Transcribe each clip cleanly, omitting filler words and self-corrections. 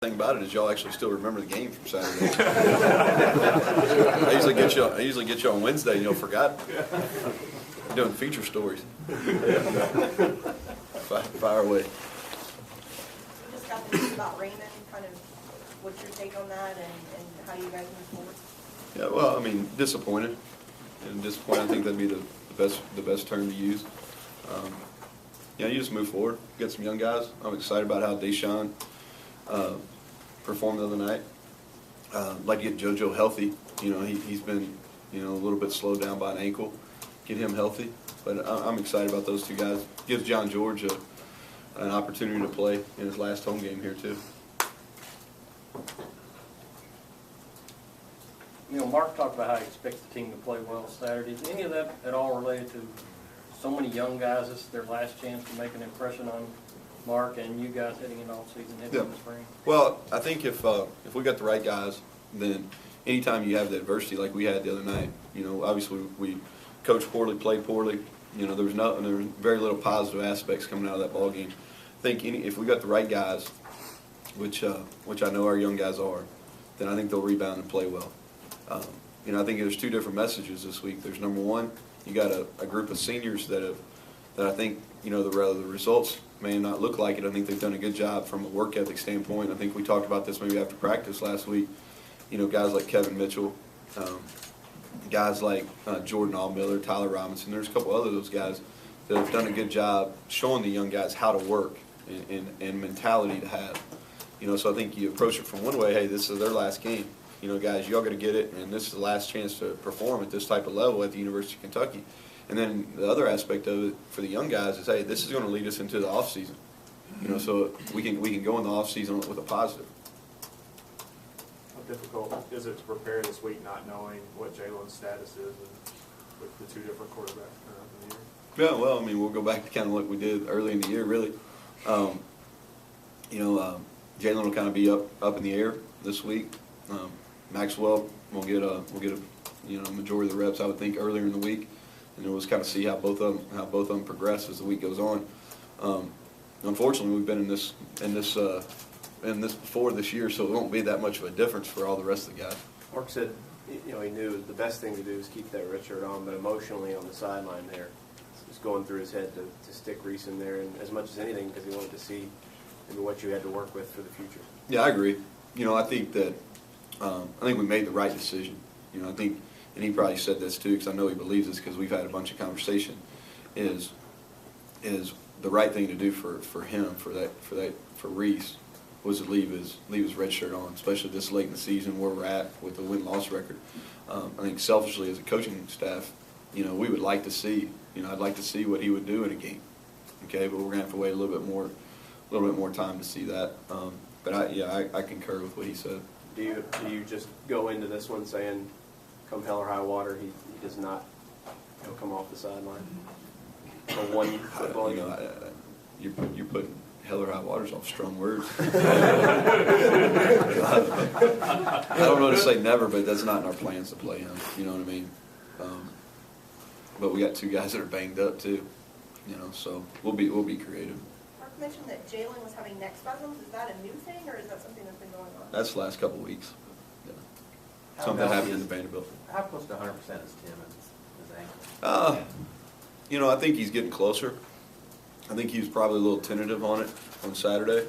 Thing about it is y'all actually still remember the game from Saturday. I usually get you on Wednesday and you'll forgot. I'm doing feature stories. Fire away. We just got the news about Raymond. Kind of, what's your take on that, and how do you guys move forward? Yeah, well, I mean, disappointed. And disappointed, I think that'd be the best term to use. You just move forward. Get some young guys. I'm excited about how Deshaun performed the other night. Like to get JoJo healthy. He's been a little bit slowed down by an ankle. Get him healthy. But I'm excited about those two guys. Gives John George an opportunity to play in his last home game here too. Mark talked about how he expects the team to play well Saturday. Is any of that at all related to so many young guys? This is their last chance to make an impression on Mark and you guys heading into off-season, heading in the spring? Well, I think if we got the right guys, then anytime you have the adversity like we had the other night, obviously we coached poorly, played poorly. There was very little positive aspects coming out of that ball game. I think if we got the right guys, which I know our young guys are, then I think they'll rebound and play well. I think there's two different messages this week. There's number one, you got a group of seniors that I think the results may not look like it. I think they've done a good job from a work ethic standpoint. I think we talked about this maybe after practice last week. Guys like Kevin Mitchell, guys like Jordan Allmiller, Tyler Robinson. There's a couple other those guys that have done a good job showing the young guys how to work and mentality to have. So I think you approach it from one way. Hey, this is their last game. Guys, y'all got to get it, and this is the last chance to perform at this type of level at the University of Kentucky. And then the other aspect of it for the young guys is, hey, this is going to lead us into the off season. So we can go in the off season with a positive. How difficult is it to prepare this week, not knowing what Jalen's status is, and with the two different quarterbacks in the year? Yeah, well, I mean, we'll go back to kind of what we did early in the year, really. Jalen will kind of be up in the air this week. Maxwell will get a majority of the reps, I would think, earlier in the week, and then we'll just kind of see how both of them progress as the week goes on. Unfortunately, we've been in this before this year, so it won't be that much of a difference for all the rest of the guys. Mark said, he knew the best thing to do is keep that red shirt on, but emotionally on the sideline there, it was going through his head to stick Reese in there, and as much as anything because he wanted to see maybe what you had to work with for the future. Yeah, I agree. I think that I think we made the right decision. I think, and he probably said this too, because I know he believes this because we've had a bunch of conversation. Is the right thing to do for him for Reese was to leave his red shirt on, especially this late in the season where we're at with the win-loss record. I think selfishly as a coaching staff, we would like to see. I'd like to see what he would do in a game. Okay, but we're gonna have to wait a little bit more time to see that. But I concur with what he said. Do you just go into this one saying, come hell or high water, he does not come off the sideline? For one football game? You're putting hell or high waters off strong words. I don't know to say never, but that's not in our plans to play him. You know what I mean? But we got two guys that are banged up too. So we'll be creative. Mark mentioned that Jalen was having neck spasms. Is that a new thing, or is that something that's been going on? That's the last couple of weeks. Yeah. Something happened in the Vanderbilt. How close to 100% is Tim and his ankle? I think he's getting closer. I think he was probably a little tentative on it on Saturday.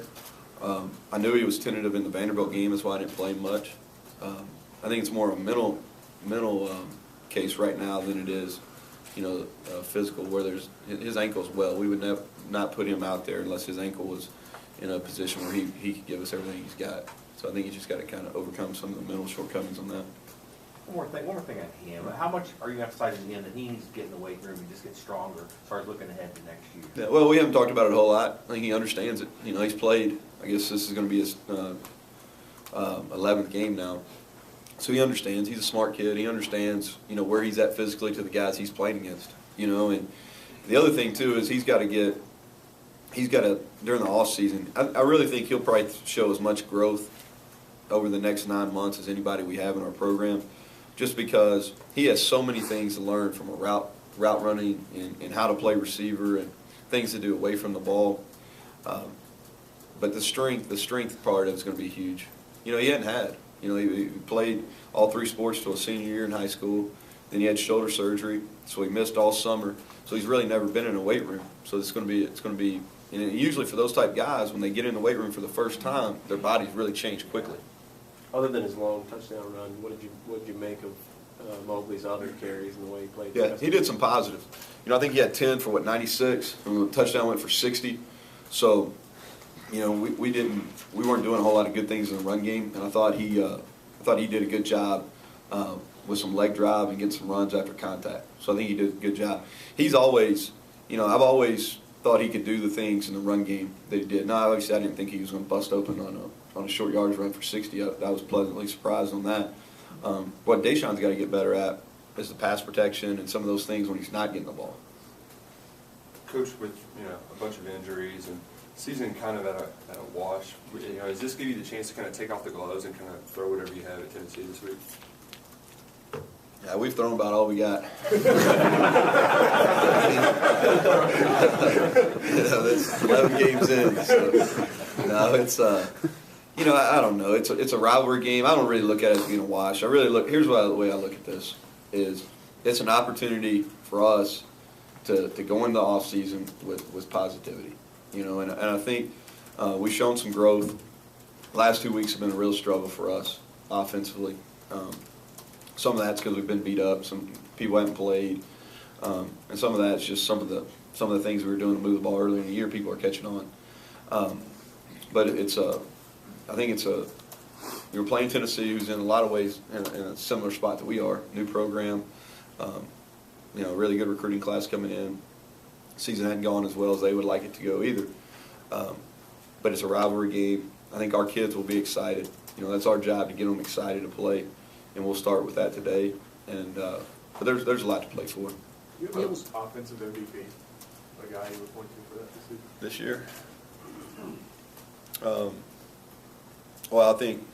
I knew he was tentative in the Vanderbilt game. That's why I didn't play him much. I think it's more of a mental case right now than it is, physical. Where his ankle's well, we would not put him out there unless his ankle was in a position where he could give us everything he's got. So I think he's just got to kind of overcome some of the mental shortcomings on that. One more thing on him. How much are you emphasizing him that he needs to get in the weight room and just get stronger as far as looking ahead to next year? Yeah, well, we haven't talked about it a whole lot. I think he understands it. He's played. I guess this is going to be his 11th game now. So he understands. He's a smart kid. He understands, where he's at physically to the guys he's playing against. And the other thing too is he's got to during the off season. I really think he'll probably show as much growth over the next 9 months as anybody we have in our program, just because he has so many things to learn from a route running and how to play receiver and things to do away from the ball. but the strength part of it's going to be huge. You know, he hadn't had. You know, he played all 3 sports till his senior year in high school. Then he had shoulder surgery, so he missed all summer. So he's really never been in a weight room. So it's going to be. And usually for those type guys, when they get in the weight room for the first time, their bodies really change quickly. Other than his long touchdown run, what did you make of Mobley's other carries and the way he played? Yeah, he did some positives. You know, I think he had 10 for 96, and the touchdown went for 60. So, you know, we weren't doing a whole lot of good things in the run game, and I thought he did a good job with some leg drive and getting some runs after contact. So I think he did a good job. He's always, you know, I've always thought he could do the things in the run game that he did. Now, obviously, I didn't think he was going to bust open on a short yardage run for 60. I was pleasantly surprised on that. What Deshaun's got to get better at is the pass protection and some of those things when he's not getting the ball. Coach, with a bunch of injuries and season kind of at a wash, does this give you the chance to kind of take off the gloves and kind of throw whatever you have at Tennessee this week? Yeah, we've thrown about all we got. That's 11 games in. So, no, it's I don't know. It's a rivalry game. I don't really look at it as being a wash. Here's the way I look at this is it's an opportunity for us to go into the off season with positivity. And I think we've shown some growth. Last 2 weeks have been a real struggle for us offensively. Some of that's because we've been beat up. Some people haven't played, and some of that's just some of the things we were doing to move the ball earlier in the year. People are catching on, but I think you're playing Tennessee, who's in a lot of ways in a similar spot that we are. New program, really good recruiting class coming in. Season hadn't gone as well as they would like it to go either, but it's a rivalry game. I think our kids will be excited. That's our job to get them excited to play. And we'll start with that today. And but there's a lot to play for. You have an offensive MVP, a guy you would point to for that this year. Well, I think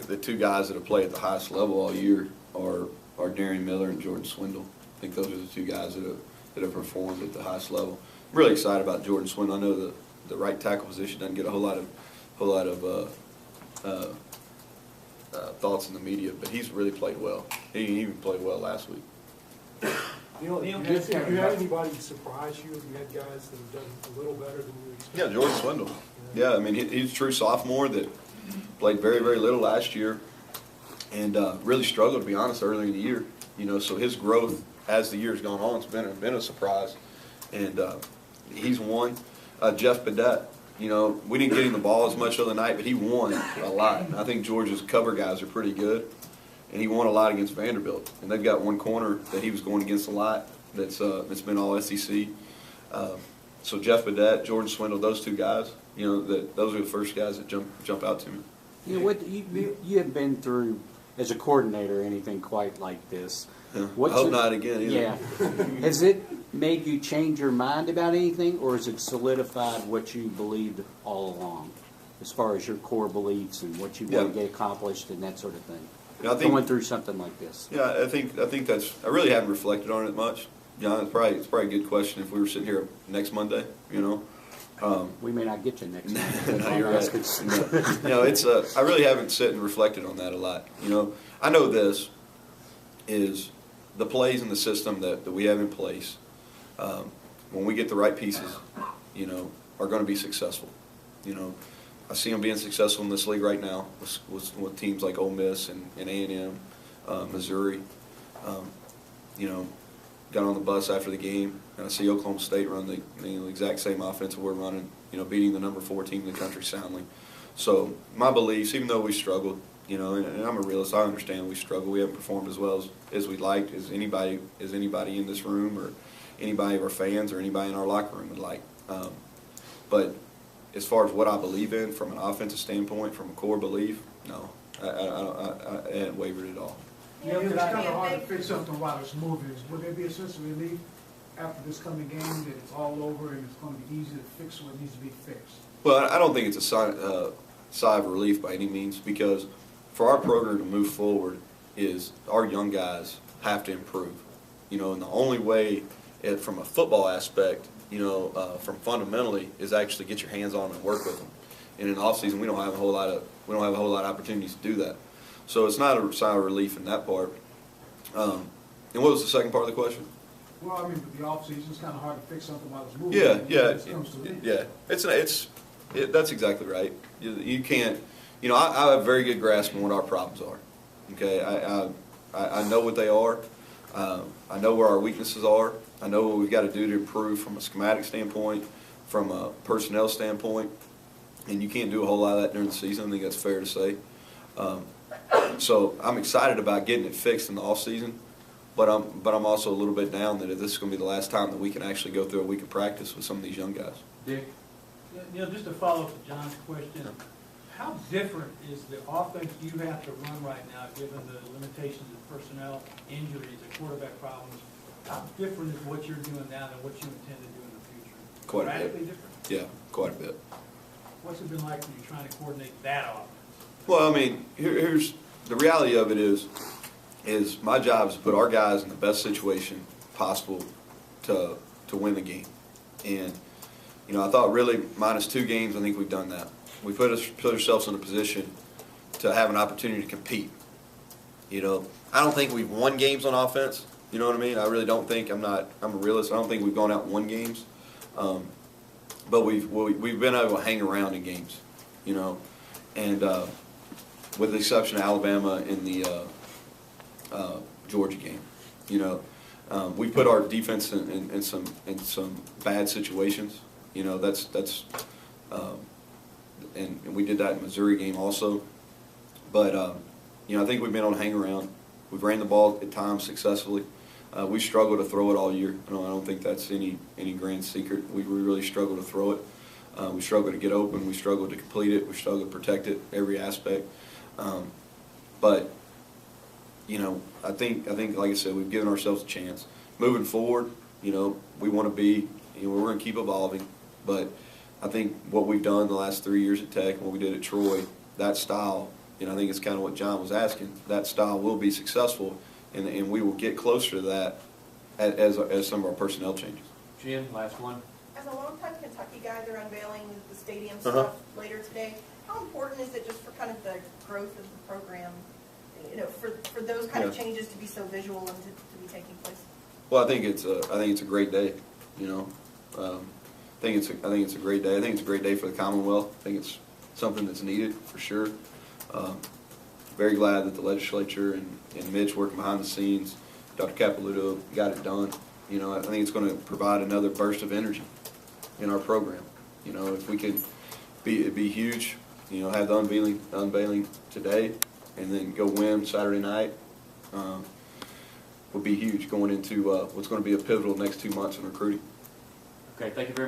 the 2 guys that have played at the highest level all year are Darian Miller and Jordan Swindle. I think those are the 2 guys that have performed at the highest level. I'm really excited about Jordan Swindle. I know the right tackle position doesn't get a whole lot of thoughts in the media, but he's really played well. He even played well last week. Have you had anybody surprise you? Have you had guys that have done a little better than you expected? Yeah, Jordan Swindle. Yeah, I mean, he's a true sophomore that played very, very little last year and really struggled, to be honest, early in the year. So his growth as the year's gone on has been a surprise. And he's won. Jeff Badette. We didn't get him the ball as much the other night, but he won a lot. And I think Georgia's cover guys are pretty good, and he won a lot against Vanderbilt. And they've got one corner that he was going against a lot that's been all SEC. So Jeff Badette, Jordan Swindle, those 2 guys, those are the first guys that jump out to me. You haven't been through as a coordinator anything quite like this. Yeah. I hope not again either. Yeah. Has it made you change your mind about anything, or has it solidified what you believed all along, as far as your core beliefs and what you want to get accomplished and that sort of thing? Yeah, I think, going through something like this. Yeah, I think that's. I really haven't reflected on it much. It's probably a good question if we were sitting here next Monday. We may not get you next time. No, you're right. No, I really haven't sat and reflected on that a lot. I know this is the plays in the system that we have in place. When we get the right pieces, are going to be successful. I see them being successful in this league right now with teams like Ole Miss and A&M, Missouri. Got on the bus after the game, and I see Oklahoma State run the exact same offense we're running, beating the number 4 team in the country soundly. So my beliefs, even though we struggled, and I'm a realist, I understand we struggle. We haven't performed as well as we'd like, as anybody in this room or anybody of our fans or anybody in our locker room would like. But as far as what I believe in from an offensive standpoint, from a core belief, no, I haven't wavered at all. It's kind of hard to fix something while it's moving. Would there be a sense of relief after this coming game that it's all over and it's going to be easy to fix what needs to be fixed? Well, I don't think it's a sigh of relief by any means, because for our program to move forward is our young guys have to improve. And the only way from a football aspect, from fundamentally, is actually get your hands on them and work with them. And in the off season, we don't have a whole lot of opportunities to do that. So it's not a sign of relief in that part. And what was the second part of the question? Well, I mean, with the off-season, it's kind of hard to fix something while it's moving. Yeah, when yeah, it comes to league. yeah. That's exactly right. You can't. I have a very good grasp on what our problems are. Okay, I know what they are. I know where our weaknesses are. I know what we've got to do to improve from a schematic standpoint, from a personnel standpoint, and you can't do a whole lot of that during the season. I think that's fair to say. So I'm excited about getting it fixed in the off season. But I'm also a little bit down that this is going to be the last time that we can actually go through a week of practice with some of these young guys. Dick? Just to follow up to John's question, how different is the offense you have to run right now, given the limitations of personnel, injuries, and quarterback problems? How different is what you're doing now than what you intend to do in the future? Quite a bit. Radically different? Yeah, quite a bit. What's it been like when you're trying to coordinate that offense? Well, I mean, here's the reality of it is my job is to put our guys in the best situation possible to win the game. And, I thought really minus 2 games, I think we've done that. We put ourselves in a position to have an opportunity to compete. I don't think we've won games on offense. You know what I mean? I really don't think, I'm a realist. I don't think we've gone out and won games. But we've been able to hang around in games, and with the exception of Alabama in the Georgia game, we put our defense in some bad situations. And we did that in the Missouri game also. But I think we've been able to hang around. We've ran the ball at times successfully. We struggle to throw it all year. I don't think that's any grand secret. We really struggle to throw it. We struggle to get open. We struggle to complete it. We struggle to protect it, every aspect. But I think like I said, we've given ourselves a chance. Moving forward, we want to be. We're going to keep evolving. But I think what we've done the last 3 years at Tech and what we did at Troy, that style, I think it's kind of what John was asking. That style will be successful. And we will get closer to that as some of our personnel changes. Jim, last one. As a longtime Kentucky guy, they're unveiling the stadium stuff later today. How important is it just for kind of the growth of the program, for those kind of changes to be so visual and to be taking place? Well, I think it's a great day. I think it's a great day. I think it's a great day for the Commonwealth. I think it's something that's needed for sure. Very glad that the legislature and Mitch working behind the scenes, Dr. Capilouto got it done. I think it's going to provide another burst of energy in our program. If we can it'd be huge. Have the unveiling today, and then go win Saturday night. Would be huge going into what's going to be a pivotal next 2 months in recruiting. Okay, thank you very much.